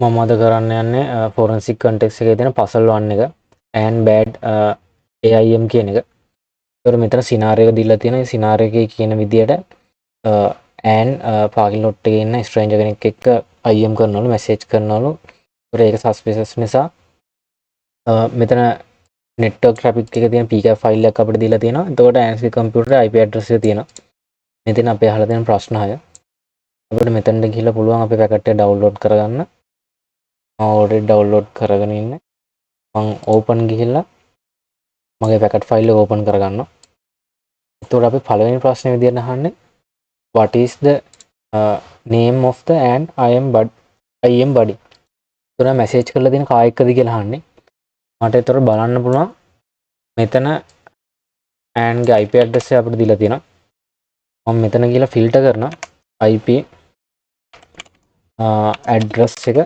මම අද කරන්න යන්නේ ෆොරන්සික් කන්ටෙක්ස් එකේ තියෙන පසල් 1 එක and bad AIM කියන එක. ඒතර මෙතන සිනාරියෝ එක දීලා තියෙනවා. ඒ සිනාරියෝ එකේ කියන විදියට and පාකින් ලොට් එකේ ඉන්න ස්ට්‍රේන්ජර් කෙනෙක් එක්ක IM කරනවලු මැසේජ් කරනවලු. ඒතර ඒක සස්පිෂස් නිසා මෙතන නෙට්වර්ක් ට්‍රැෆික් එකේ තියෙන PCAP ෆයිල් එකක් අපිට දීලා තියෙනවා. එතකොට ANSI කම්පියුටරේ IP ඇඩ්‍රස් එක තියෙනවා. මෙතන අපි අහලා තියෙන ප්‍රශ්න 6. අපිට මෙතනට ගිහිල්ලා පුළුවන් අපේ පැකට් එක ඩවුන්ලෝඩ් කරගන්න. ඔල්රෙඩි ඩවුන්ලෝඩ් කරගෙන ඉන්නේ. මම ඕපන් ගිහිල්ලා මගේ පැකට් ෆයිල් එක ඕපන් කරගන්නවා. එතකොට අපි පළවෙනි ප්‍රශ්නේ විදියට අහන්නේ what is the name of the and IM body. එතකොට මැසේජ් කරලා දෙන කා එක්කද කියලා අහන්නේ. මට එතකොට බලන්න පුළුවන් මෙතන and ගේ IP address එක අපිට දීලා තියෙනවා. මම මෙතන ගිහලා ෆිල්ටර් කරනවා IP address එක.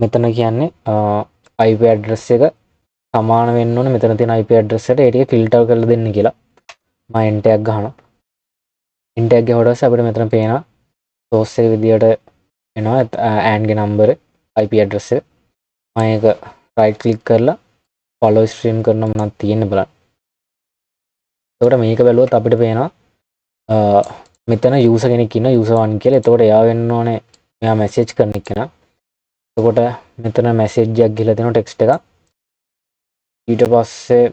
මෙතන කියන්නේ IP address එක සමාන වෙන්න ඕනේ මෙතන තියෙන IP address එකට. ඒ ටික ෆිල්ටර් කරලා දෙන්න කියලා මම enter එකක් ගහනවා. enter එකක් ගහුවට පස්සේ අපිට මෙතන පේනවා source එක විදියට එනවා and ගේ number IP address එක. මම ඒක right click කරලා follow stream කරනවා මොනවද තියෙන්නේ බලන්න. එතකොට මේක බැලුවොත් අපිට පේනවා මෙතන user කෙනෙක් ඉන්නවා user 1 කියලා. එතකොට එයා වෙන්න ඕනේ මෙයා message කරන කෙනා. එතකොට මෙතන message එකක් ගිහලා දෙනවා text එකක්. ඊට පස්සේ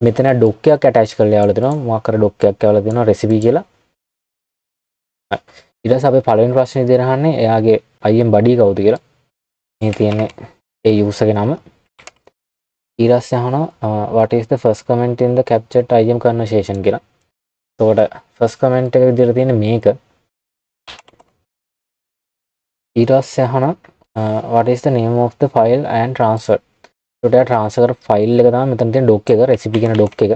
මෙතන doc එකක් attach කරලා යවලා දෙනවා. මොකක් කර doc එකක් යවලා දෙනවා recipe කියලා. ඊට පස්සේ අපි පළවෙනි ප්‍රශ්නේ දෙන අහන්නේ එයාගේ IM body කවුද කියලා. මේ තියෙන්නේ ඒ user ගේ නම. ඊට පස්සේ අහනවා what is the first comment in the captured IM conversation කියලා. එතකොට first comment එක විදිහට තියෙන මේක. ඊට පස්සේ අහනවා what is the name of the file and transfer. එතකොට transfer file එක තමයි මෙතන තියෙන doc එක recipe කියන doc එක.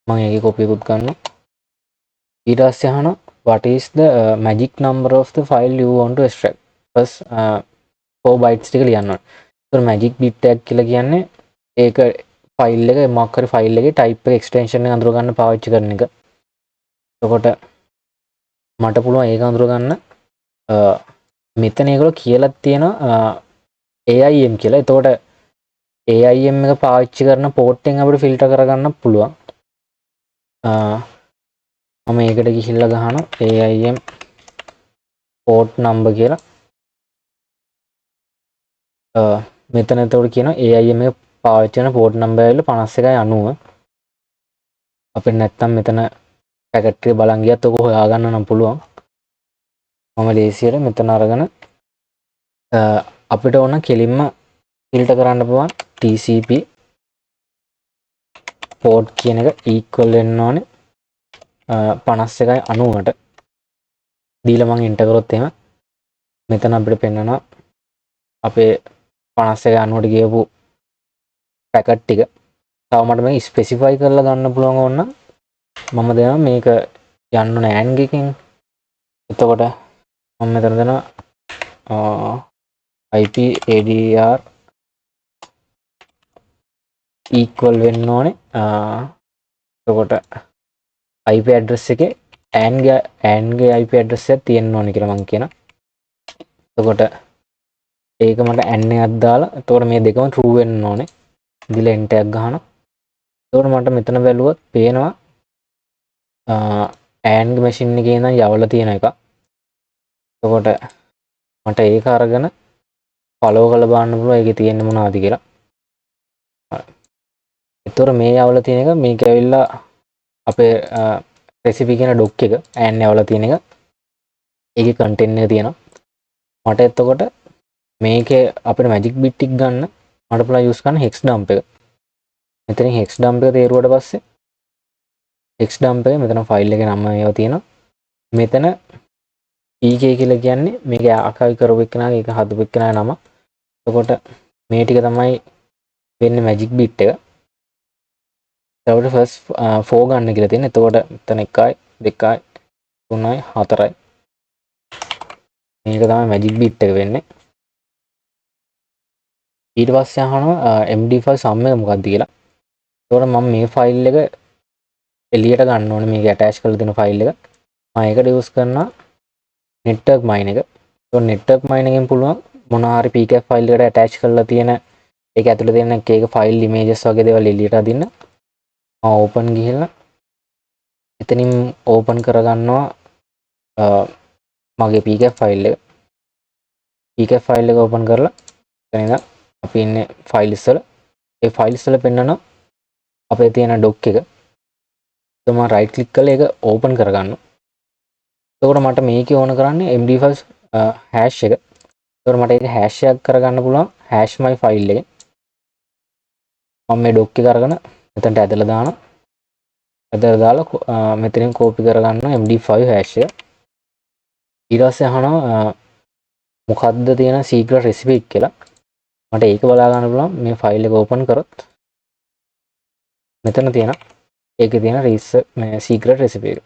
මම ඒකේ copy එකක් ගන්නවා. ඊට පස්සේ අහනවා what is the magic number of the file you want to extract. first 4 bytes ටික ලියන්න ඕනේ. එතකොට magic bit එකක් කියලා කියන්නේ ඒක ෆයිල් එක මොකක් හරි ෆයිල් එකේ type එක extension එක අඳුර ගන්න පාවිච්චි කරන එක. එතකොට මට පුළුවන් ඒක අඳුර ගන්න මෙතන ඒගොල්ලෝ කියලා තියෙනවා AIM කියලා. එතකොට AIM එක පාවිච්චි කරන port එකෙන් අපිට ෆිල්ටර් කරගන්න පුළුවන්. මම ඒකට ගිහිල්ලා ගහනවා AIM port number කියලා. මෙතන එතකොට කියනවා AIM එක පාවිච්චි කරන port number එක 5190. අපිට නැත්තම් මෙතන පැකට් එක බලන් ගියත් ඔක හොයාගන්න නම් පුළුවන්. මම ලේසියට මෙතන අරගෙන අපිට ඕන කෙලින්ම ෆිල්ටර් කරන්න පුළුවන් TCP port කියන එක equal වෙන්න ඕනේ 5190ට. දීලා මම enter කරොත් එහෙම මෙතන අපිට පෙන්නනවා අපේ 5190ට ගියපු පැකට් ටික. තව මට මේක ස්පෙસિෆයි කරලා ගන්න පුළුවන් ඕන නම් මම දෙනවා මේක යන්න ඕන AND එකකින්. එතකොට මම මෙතන දෙනවා IP ADR equal වෙන්න ඕනේ එතකොට IP address එකේ AND ගේ IP address එක තියෙන්න ඕනේ කියලා මම කියනවා. එතකොට ඒක මට AND එකක් දාලා එතකොට මේ දෙකම true වෙන්න ඕනේ. දිලා enter එකක් ගහනවා. එතකොට මට මෙතන බැලුවොත් පේනවා AND machine එකේ ඉඳන් යවලා තියෙන එක. එතකොට මට ඒක අරගෙන follow කරලා බලන්න පුළුවන් ඒකේ තියෙන්නේ මොනවද කියලා. එතකොට මේ යවලා තියෙන එක මේක ඇවිල්ලා අපේ recipe කියන doc එක AND යවලා තියෙන එක. ඒකේ content එක තියෙනවා. මට එතකොට මේකේ අපේ magic bit එක ගන්න මට පුළුවන් use කරන්න hex dump එක. මෙතනින් hex dump එක තේරුවට පස්සේ hex dump එක මෙතන file එකේ නම ඒවා තියෙනවා. මෙතන EK කියලා කියන්නේ මේක ආකයි කරපු එකනාගේ ඒක හදපු එකනාගේ නම. එතකොට මේ ටික තමයි වෙන්නේ magic bit එක. එතකොට first 4 ගන්න කියලා තියෙනවා. එතකොට මෙතන 1යි 2යි 3යි 4යි. මේක තමයි magic bit එක වෙන්නේ. ඊට පස්සේ අහනවා MD5 sum එක මොකක්ද කියලා. එතකොට මම මේ ෆයිල් එක එළියට ගන්න ඕනේ මේක attach කරලා දෙන ෆයිල් එක. මම ඒකට use කරනවා network mine එක. නෙට්වර්ක් මයිනින් එකෙන් පුළුවන් මොනවා හරි pkf ෆයිල් එකට ඇටච් කරලා තියෙන ඒක ඇතුළේ තියෙන එක ෆයිල් ඉමේජස් වගේ දේවල් එළියට අදින්න ඕපන් ගිහිල්ලා එතනින් ඕපන් කරගන්නවා මගේ pkf ෆයිල් එක pkf ෆයිල් එක ඕපන් කරලා එතන ඉඳන් අපි ඉන්නේ ෆයිල්ස් වල ඒ ෆයිල්ස් වල පෙන්නන අපේ තියෙන ඩොක් එක මම රයිට් ක්ලික් කරලා ඒක ඕපන් කරගන්නවා. එතකොට මට මේකේ ඕන කරන්නේ MD5 හැෂ් එක. එතකොට මට ඒක හැෂ් එකක් කරගන්න පුළුවන් හැෂ් my ෆයිල් එකෙන්. මම මේ ඩොක් එක අරගෙන මෙතනට ඇදලා දානවා. ඇදලා දාලා මෙතනින් කෝපි කරගන්නවා MD5 හැෂ් එක. ඊට පස්සේ අහනවා මොකද්ද තියෙන සීක්‍රට් රෙසිපි කියලා. මට ඒක බලා ගන්න පුළුවන් මේ ෆයිල් එක ඕපන් කරොත් මෙතන තියෙන ඒකේ තියෙන මේ සීක්‍රට් රෙසිපි එක.